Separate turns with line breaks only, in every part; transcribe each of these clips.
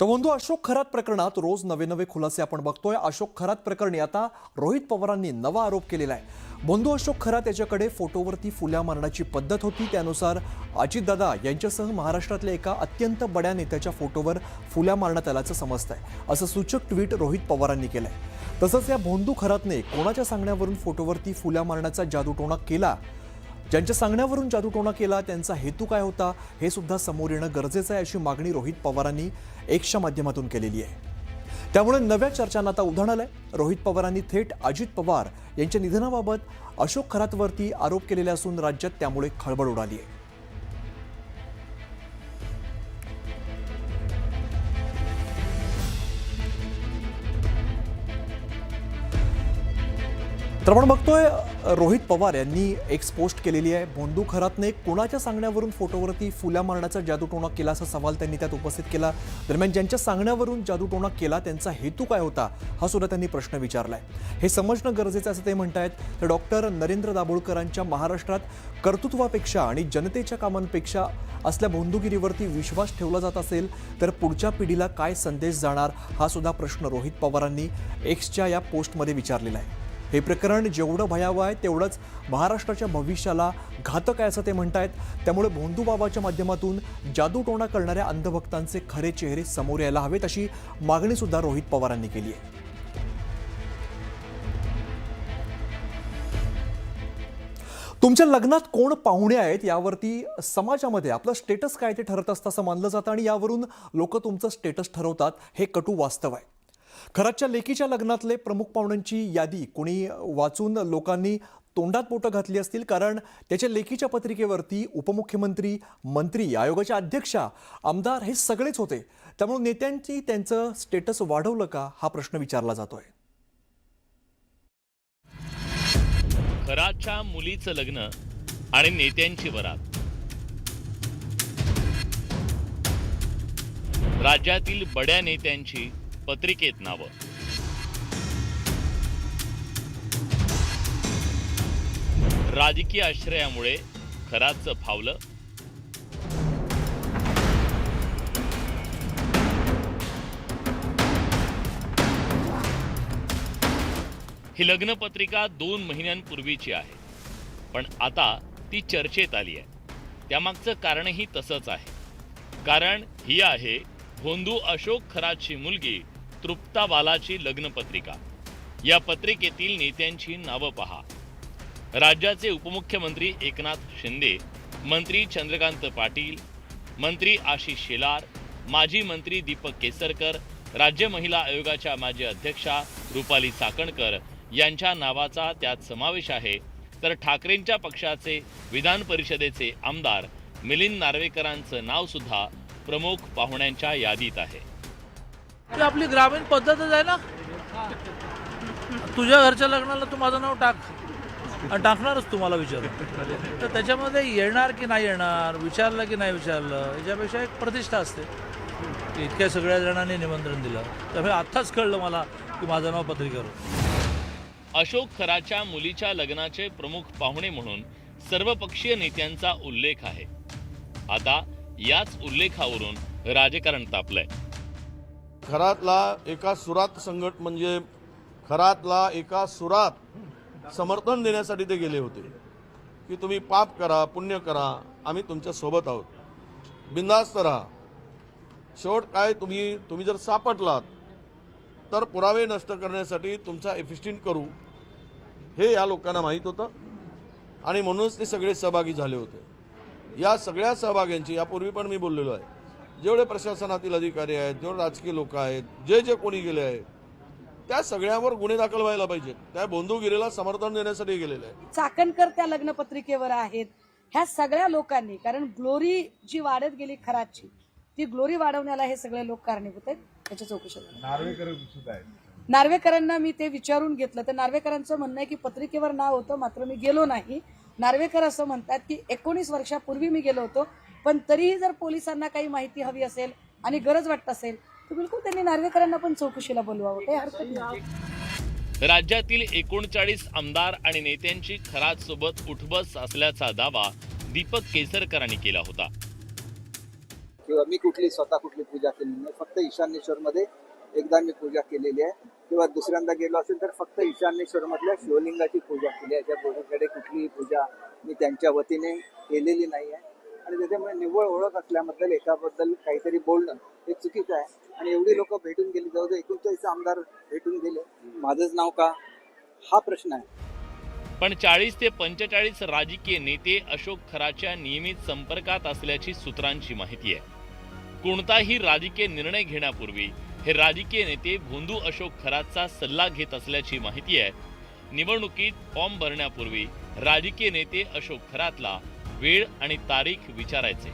तर बंधू अशोक खरात प्रकरणात रोज नवे नवे खुलासे आपण बघतोय। अशोक खरात प्रकरणी आता रोहित पवारांनी नवा आरोप केलेला आहे। बंधू अशोक खरात याच्याकडे फोटोवरती फुल्या मारण्याची पद्धत होती। त्यानुसार अजितदादा यांच्यासह महाराष्ट्रातल्या एका अत्यंत बड्या नेत्याच्या फोटोवर फुल्या मारण्यात आल्याचं समजतंय, असं सूचक ट्विट रोहित पवारांनी केलंय। तसंच या बंधू खरातने कोणाच्या सांगण्यावरून फोटोवरती फुल्या मारण्याचा जादूटोणा केला, ज्यांच्या सांगण्यावरून जादूटोणा केला त्यांचा हेतू काय होता हे सुद्धा समोर येणं गरजेचं आहे, अशी मागणी रोहित पवारांनी एक्सच्या माध्यमातून केलेली आहे। त्यामुळे नव्या चर्चांना आता उधाण आलंय। रोहित पवारांनी थेट अजित पवार यांच्या निधनाबाबत अशोक खरातवरती आरोप केलेले असून राज्यात त्यामुळे खळबळ उडाली आहे। तर आपण बघतोय रोहित पवार यांनी एक पोस्ट केलेली आहे। बंधू खरातने कोणाच्या सांगण्यावरून फोटोवरती फुल्या मारण्याचा जादूटोणा केला असा सवाल त्यांनी त्यात उपस्थित केला। दरम्यान ज्यांच्या सांगण्यावरून जादूटोणा केला त्यांचा हेतू काय होता हा सुद्धा त्यांनी प्रश्न विचारलाय। हे समजणं गरजेचं असं ते म्हणतायत। तर डॉक्टर नरेंद्र दाभोळकरांच्या महाराष्ट्रात कर्तृत्वापेक्षा आणि जनतेच्या कामांपेक्षा असल्या बंधुगिरीवरती विश्वास ठेवला जात असेल तर पुढच्या पिढीला काय संदेश जाणार हा सुद्धा प्रश्न रोहित पवारांनी एक्सच्या या पोस्टमध्ये विचारलेला आहे। हे प्रकरण जेवढं भयावह आहे तेवढंच महाराष्ट्राच्या भविष्याला घातक आहे असं ते म्हणतायत। त्यामुळे भोंदूबाबाच्या माध्यमातून जादूटोणा करणाऱ्या अंधभक्तांचे खरे चेहरे समोर यायला हवेत, अशी मागणी सुद्धा रोहित पवारांनी केली आहे। तुमच्या लग्नात कोण पाहुणे आहेत यावरती समाजामध्ये आपलं स्टेटस काय ते ठरत असतं असं मानलं जातं आणि यावरून लोक तुमचं स्टेटस ठरवतात, हे कटू वास्तव आहे। खरातच्या लेकीच्या लग्नातले प्रमुख पाहुण्यांची यादी कोणी वाचून लोकांनी तोंडात बोटं घातली असतील, कारण त्याच्या लेकीच्या पत्रिकेवरती उपमुख्यमंत्री, मंत्री, आयोगाच्या अध्यक्षा, आमदार हे सगळेच होते। त्यामुळे नेत्यांची त्यांचं स्टेटस वाढवलं का हा प्रश्न विचारला जातोय।
खरातच्या मुलीचं लग्न आणि नेत्यांची वरात, राज्यातील बड्या नेत्यांची पत्रिकेत नावं, राजकीय आश्रयामुळे खरातचं फावलं, ही लग्नपत्रिका 2 महिन्यांपूर्वीची आहे, पण आता ती चर्चेत आली आहे। त्यामागचं कारणही तसंच आहे, कारण ही आहे भोंदू अशोक खरातची मुलगी तृप्ता बालाची लग्नपत्रिका। या पत्रिकेतील नेत्यांची नावं पहा। राज्याचे उपमुख्यमंत्री एकनाथ शिंदे, मंत्री चंद्रकांत पाटील, मंत्री आशिष शेलार, माजी मंत्री दीपक केसरकर, राज्य महिला आयोगाच्या माजी अध्यक्षा रुपाली चाकणकर यांच्या नावाचा त्यात समावेश आहे। तर ठाकरेंच्या पक्षाचे विधान परिषदेचे आमदार मिलिंद नार्वेकरांचं नाव सुद्धा प्रमुख पाहुण्यांच्या यादीत आहे।
ती आपली ग्रामीण पद्धतच आहे ना। तुझ्या घरच्या लग्नाला तू माझं नाव टाक आणि टाकणारच तुम्हाला विचार, तर त्याच्यामध्ये येणार की नाही येणार, विचारलं की नाही विचारलं, याच्यापेक्षा एक प्रतिष्ठा असते की इतक्या सगळ्या जणांनी निमंत्रण दिलं। त्यामुळे आत्ताच कळलं मला की माझं नाव पत्रिकेवर।
अशोक खरातच्या मुलीच्या लग्नाचे प्रमुख पाहुणे म्हणून सर्वपक्षीय नेत्यांचा उल्लेख आहे। आता याच उल्लेखावरून राजकारण तापलंय।
खरातला एका सुरात संघट म्हणजे खरातला एका सुरात समर्थन देण्यासाठी ते गेले होते की तुम्ही पाप करा, पुण्य करा, आम्ही तुमच्या सोबत आहोत, बिनधास्त राहा। शेवट काय, तुम्ही जर सापडलात तर पुरावे नष्ट करण्यासाठी तुमचा एफिस्टिंट करू, हे या लोकांना माहीत होतं आणि म्हणूनच ते सगळे सहभागी झाले होते। या सगळ्या सहभाग्यांची यापूर्वी पण मी बोललेलो आहे, जेवढे प्रशासनातील अधिकारी आहेत, जेवढे राजकीय लोक आहेत, जे कोणी गेले आहेत, त्या सगळ्यावर गुन्हे दाखल व्हायला पाहिजेत। त्या बंधुगिरीला समर्थन देण्यासाठी गेलेले आहे।
चाकणकर त्या लग्न पत्रिकेवर आहेत। ह्या सगळ्या लोकांनी, कारण ग्लोरी जी वाढत गेली खरातची, ती ग्लोरी वाढवण्याला हे सगळे लोक कारणीभूत आहेत। त्याच्या चौकशी नार्वेकरांना मी ते विचारून घेतलं, तर नार्वेकरांचं म्हणणं आहे की पत्रिकेवर नाव होतं मात्र मी गेलो नाही। नार्वेकर असं म्हणतात की 19 वर्षापूर्वी मी गेलो होतो, पण तरीही जर पोलिसांना काही माहिती हवी असेल आणि गरज वाटत असेल तर बिलकुल त्यांनी नार्वेकरांना पण चौकशीला बोलवावं, काही हरकत नाही।
राज्यातील 39 आमदार आणि नेत्यांची खरात सोबत उठबस असल्याचा दावा दीपक केसरकरांनी केला होता।
किंवा मी स्वतः कुठली पूजा केलेली नाही. फक्त ईशान्येश्वरमध्ये एकदा मी पूजा केलेली आहे किंवा दुसऱ्यांदा गेलो असेल तर फक्त ईशान्येश्वरमधल्या शिवलिंगाची पूजा केली आहे. त्याच्याकडे कुठलीही पूजा मी त्यांच्या वतीने केलेली नाही आहे आणि त्याच्यामुळे निव्वळ ओळख असल्याबद्दल एकाबद्दल काहीतरी बोलणं हे चुकीचं आहे. आणि एवढी लोक भेटून गेली, जवळजवळ 39 आमदार भेटून गेले, माझंच नाव का हा प्रश्न आहे.
पण 40 ते 45 राजकीय नेते अशोक खराच्या नियमित संपर्कात असल्याची सूत्रांची माहिती आहे. कोणताही राजकीय निर्णय घेण्यापूर्वी हे राजकीय नेते भोंदू अशोक खराचा सल्ला घेत असल्याची माहिती आहे. निवडणुकीत फॉर्म भरण्यापूर्वी राजकीय नेते अशोक खरातला वेळ आणि तारीख विचारायचे.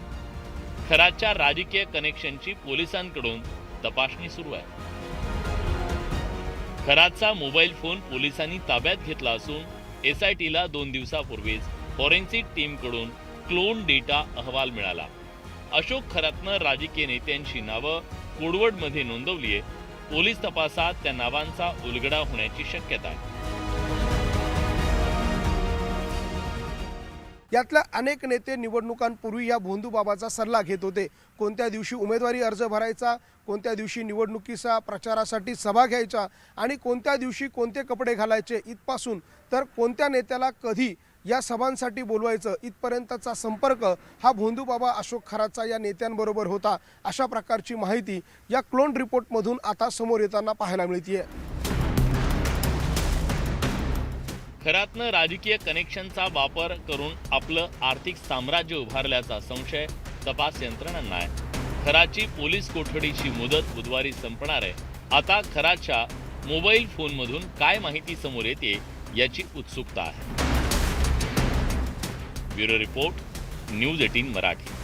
खराच्या राजकीय कनेक्शनची पोलिसांकडून तपासणी सुरू आहे. खराचा मोबाईल फोन पोलिसांनी ताब्यात घेतला असून SITला 2 दिवसापूर्वीच फॉरेन्सिक टीमकडून क्लोन डेटा अहवाल मिळाला. अशोक खरातनं राजकीय नेत्यांची नावं कोडवर्डमध्ये नोंदवली आहे. पोलीस तपासात त्या नावांचा उलगडा होण्याची शक्यता आहे.
यातल्या अनेक नेते निवडणुकांपूर्वी या भोंदूबाबाचा सल्ला घेत होते. कोणत्या दिवशी उमेदवारी अर्ज भरायचा, कोणत्या दिवशी निवडणुकीचा प्रचारासाठी सभा घ्यायचा आणि कोणत्या दिवशी कोणते कपडे घालायचे इथपासून तर कोणत्या नेत्याला कधी या सभांसाठी बोलवायचं इथपर्यंतचा संपर्क हा भोंदूबाबा अशोक खराचा या नेत्यांबरोबर होता. अशा प्रकारची माहिती या क्लोन रिपोर्टमधून आता समोर येताना पाहायला मिळते.
खरातनं राजकीय कनेक्शनचा वापर करून आपलं आर्थिक साम्राज्य उभारल्याचा संशय तपास यंत्रणांना आहे. खराची पोलीस कोठडीची मुदत बुधवारी संपणार आहे. आता खराच्या मोबाईल फोनमधून काय माहिती समोर येते याची उत्सुकता आहे. Bureau report, news 18 Marathi.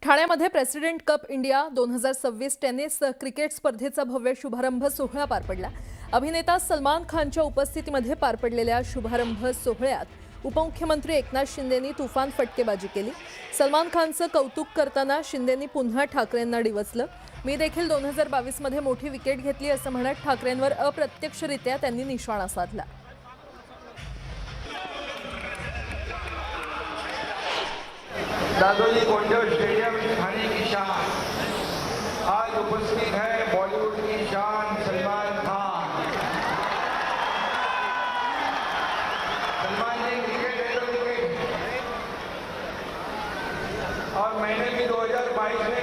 ठाण्यामध्ये president cup India 2026 tennis cricket स्पर्धेचा भव्य शुभारंभ सोहळा पार पडला. अभिनेता सलमान खानच्या उपस्थितीमध्ये पार पडलेल्या शुभारंभ सोहळ्यात उपमुख्यमंत्री एकनाथ शिंदेंनी तुफान फटकेबाजी केली. सलमान खानचं कौतुक करताना शिंदेंनी पुन्हा ठाकरेंना डिवचलं. मी देखील 2022 मध्ये मोठी विकेट घेतली असं म्हणत ठाकरेंवर अप्रत्यक्षरित्या त्यांनी निशाणा साधला.
दादोजी कोंडदेव स्टेडियम ठाणे की शान, आज उपस्थित है बॉलीवुड की शान सलमान खान. सलमान ने क्रिकेट और मैंने भी 2022 में